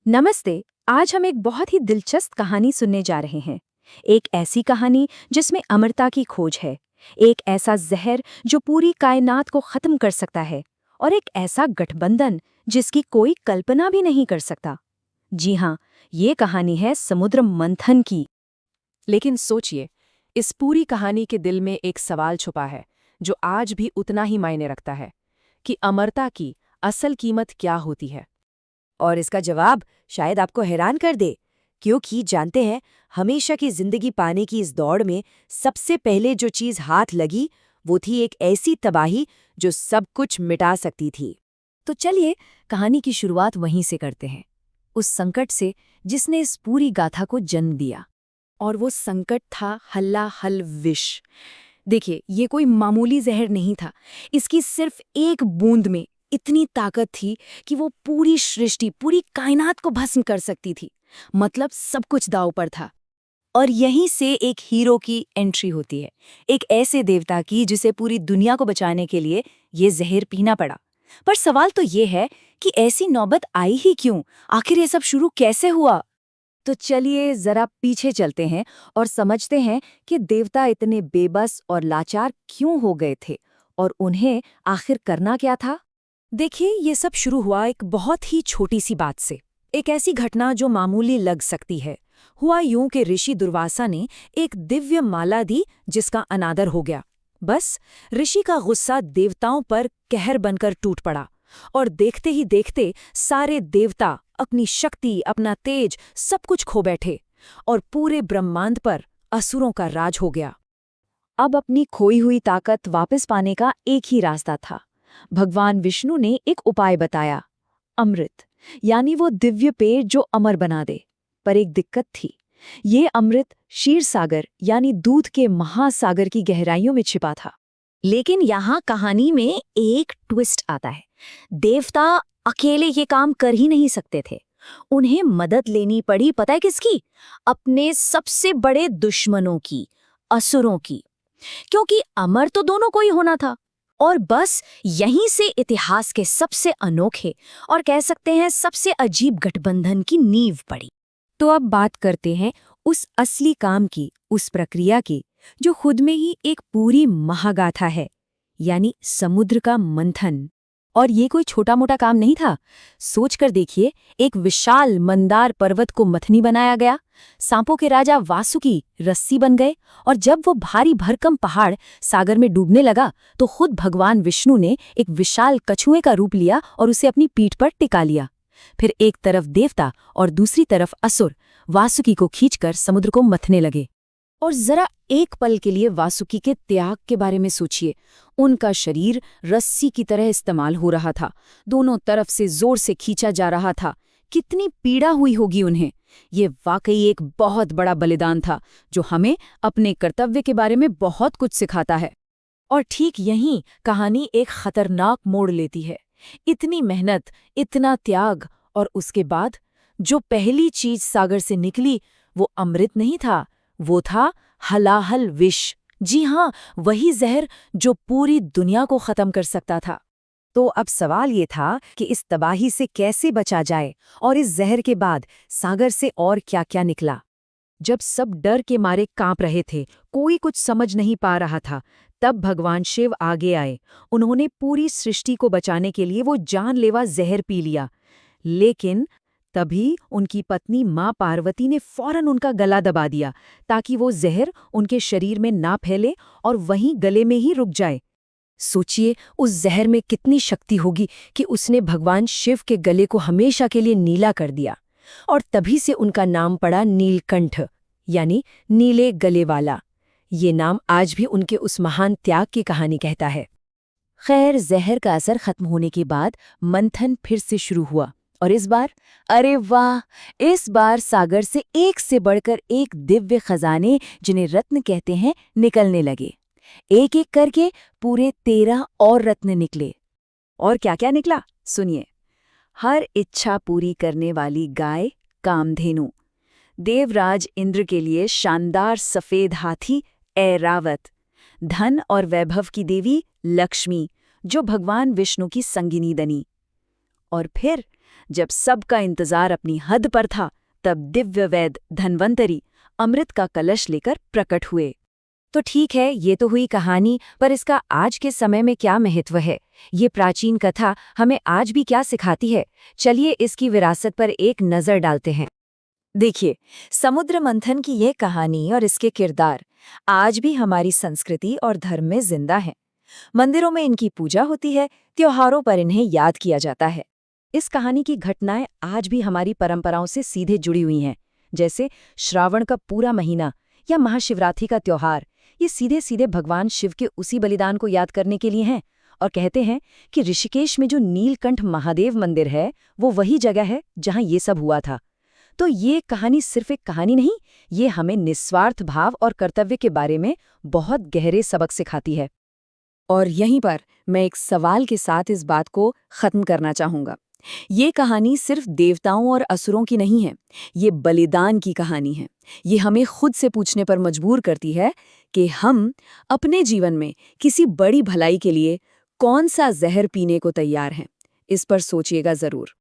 नमस्ते। आज हम एक बहुत ही दिलचस्प कहानी सुनने जा रहे हैं। एक ऐसी कहानी जिसमें अमरता की खोज है, एक ऐसा जहर जो पूरी कायनात को खत्म कर सकता है, और एक ऐसा गठबंधन जिसकी कोई कल्पना भी नहीं कर सकता। जी हाँ, ये कहानी है समुद्र मंथन की। लेकिन सोचिए, इस पूरी कहानी के दिल में एक सवाल छुपा है जो आज भी उतना ही मायने रखता है कि अमरता की असल कीमत क्या होती है। और इसका जवाब शायद आपको हैरान कर दे, क्योंकि जानते हैं, हमेशा की जिंदगी पाने की इस दौड़ में सबसे पहले जो चीज हाथ लगी वो थी एक ऐसी तबाही जो सब कुछ मिटा सकती थी। तो चलिए कहानी की शुरुआत वहीं से करते हैं, उस संकट से जिसने इस पूरी गाथा को जन्म दिया। और वो संकट था हल्लाहल विष। देखिए, ये कोई मामूली जहर नहीं था। इसकी सिर्फ एक बूंद में इतनी ताकत थी कि वो पूरी सृष्टि, पूरी कायनात को भस्म कर सकती थी। मतलब सब कुछ दांव पर था। और यहीं से एक हीरो की एंट्री होती है, एक ऐसे देवता की जिसे पूरी दुनिया को बचाने के लिए ये जहर पीना पड़ा। पर सवाल तो ये है कि ऐसी नौबत आई ही क्यों? आखिर ये सब शुरू कैसे हुआ? तो चलिए जरा पीछे चलते हैं और समझते हैं कि देवता इतने बेबस और लाचार क्यों हो गए थे, और उन्हें आखिर करना क्या था। देखिए, ये सब शुरू हुआ एक बहुत ही छोटी सी बात से। एक ऐसी घटना जो मामूली लग सकती है। हुआ यूं कि ऋषि दुर्वासा ने एक दिव्य माला दी जिसका अनादर हो गया। बस ऋषि का गुस्सा देवताओं पर कहर बनकर टूट पड़ा, और देखते ही देखते सारे देवता अपनी शक्ति, अपना तेज, सब कुछ खो बैठे, और पूरे ब्रह्मांड पर असुरों का राज हो गया। अब अपनी खोई हुई ताकत वापस पाने का एक ही रास्ता था। भगवान विष्णु ने एक उपाय बताया, अमृत, यानी वो दिव्य पेय जो अमर बना दे। पर एक दिक्कत थी, ये अमृत क्षीर सागर यानी दूध के महासागर की गहराइयों में छिपा था। लेकिन यहाँ कहानी में एक ट्विस्ट आता है। देवता अकेले ये काम कर ही नहीं सकते थे। उन्हें मदद लेनी पड़ी, पता है किसकी? अपने सबसे बड़े दुश्मनों की, असुरों की। क्योंकि अमर तो दोनों को ही होना था। और बस यहीं से इतिहास के सबसे अनोखे और कह सकते हैं सबसे अजीब गठबंधन की नींव पड़ी। तो अब बात करते हैं उस असली काम की, उस प्रक्रिया की जो खुद में ही एक पूरी महागाथा है, यानी समुद्र का मंथन। और ये कोई छोटा मोटा काम नहीं था। सोचकर देखिए, एक विशाल मंदार पर्वत को मथनी बनाया गया, सांपों के राजा वासुकी रस्सी बन गए, और जब वो भारी भरकम पहाड़ सागर में डूबने लगा तो खुद भगवान विष्णु ने एक विशाल कछुए का रूप लिया और उसे अपनी पीठ पर टिका लिया। फिर एक तरफ देवता और दूसरी तरफ असुर वासुकी को खींचकर समुद्र को मथने लगे। और जरा एक पल के लिए वासुकी के त्याग के बारे में सोचिए। उनका शरीर रस्सी की तरह इस्तेमाल हो रहा था, दोनों तरफ से जोर से खींचा जा रहा था। कितनी पीड़ा हुई होगी उन्हें। ये वाकई एक बहुत बड़ा बलिदान था जो हमें अपने कर्तव्य के बारे में बहुत कुछ सिखाता है। और ठीक यहीं कहानी एक खतरनाक मोड़ लेती है। इतनी मेहनत, इतना त्याग, और उसके बाद जो पहली चीज सागर से निकली वो अमृत नहीं था, वो था हलाहल विष। जी हाँ, वही जहर जो पूरी दुनिया को खत्म कर सकता था। तो अब सवाल ये था कि इस तबाही से कैसे बचा जाए, और इस जहर के बाद सागर से और क्या-क्या निकला। जब सब डर के मारे कांप रहे थे, कोई कुछ समझ नहीं पा रहा था, तब भगवान शिव आगे आए। उन्होंने पूरी सृष्टि को बचाने के लिए वो जानलेवा जहर पी लिया। लेकिन तभी उनकी पत्नी मां पार्वती ने फौरन उनका गला दबा दिया ताकि वो जहर उनके शरीर में ना फैले और वहीं गले में ही रुक जाए। सोचिए, उस जहर में कितनी शक्ति होगी कि उसने भगवान शिव के गले को हमेशा के लिए नीला कर दिया। और तभी से उनका नाम पड़ा नीलकंठ, यानी नीले गले वाला। ये नाम आज भी उनके उस महान त्याग की कहानी कहता है। खैर, जहर का असर खत्म होने के बाद मंथन फिर से शुरू हुआ, और इस बार, अरे वाह, इस बार सागर से एक से बढ़कर एक दिव्य खजाने, जिन्हें रत्न कहते हैं, निकलने लगे। एक एक करके पूरे 13 और रत्न निकले। और क्या क्या निकला, सुनिए। हर इच्छा पूरी करने वाली गाय कामधेनु, देवराज इंद्र के लिए शानदार सफेद हाथी ऐरावत, धन और वैभव की देवी लक्ष्मी जो भगवान विष्णु की संगिनी बनी। और फिर जब सबका इंतजार अपनी हद पर था, तब दिव्य वैद्य धन्वंतरी अमृत का कलश लेकर प्रकट हुए। तो ठीक है, ये तो हुई कहानी, पर इसका आज के समय में क्या महत्व है? ये प्राचीन कथा हमें आज भी क्या सिखाती है? चलिए इसकी विरासत पर एक नज़र डालते हैं। देखिए, समुद्र मंथन की ये कहानी और इसके किरदार आज भी हमारी संस्कृति और धर्म में जिंदा हैं। मंदिरों में इनकी पूजा होती है, त्योहारों पर इन्हें याद किया जाता है। इस कहानी की घटनाएं आज भी हमारी परंपराओं से सीधे जुड़ी हुई हैं, जैसे श्रावण का पूरा महीना या महाशिवरात्रि का त्योहार। ये सीधे सीधे भगवान शिव के उसी बलिदान को याद करने के लिए हैं। और कहते हैं कि ऋषिकेश में जो नीलकंठ महादेव मंदिर है, वो वही जगह है जहां ये सब हुआ था। तो ये कहानी सिर्फ एक कहानी नहीं, ये हमें निस्वार्थ भाव और कर्तव्य के बारे में बहुत गहरे सबक सिखाती है। और यहीं पर मैं एक सवाल के साथ इस बात को खत्म करना चाहूंगा। ये कहानी सिर्फ देवताओं और असुरों की नहीं है, ये बलिदान की कहानी है। ये हमें खुद से पूछने पर मजबूर करती है कि हम अपने जीवन में किसी बड़ी भलाई के लिए कौन सा जहर पीने को तैयार हैं। इस पर सोचिएगा जरूर।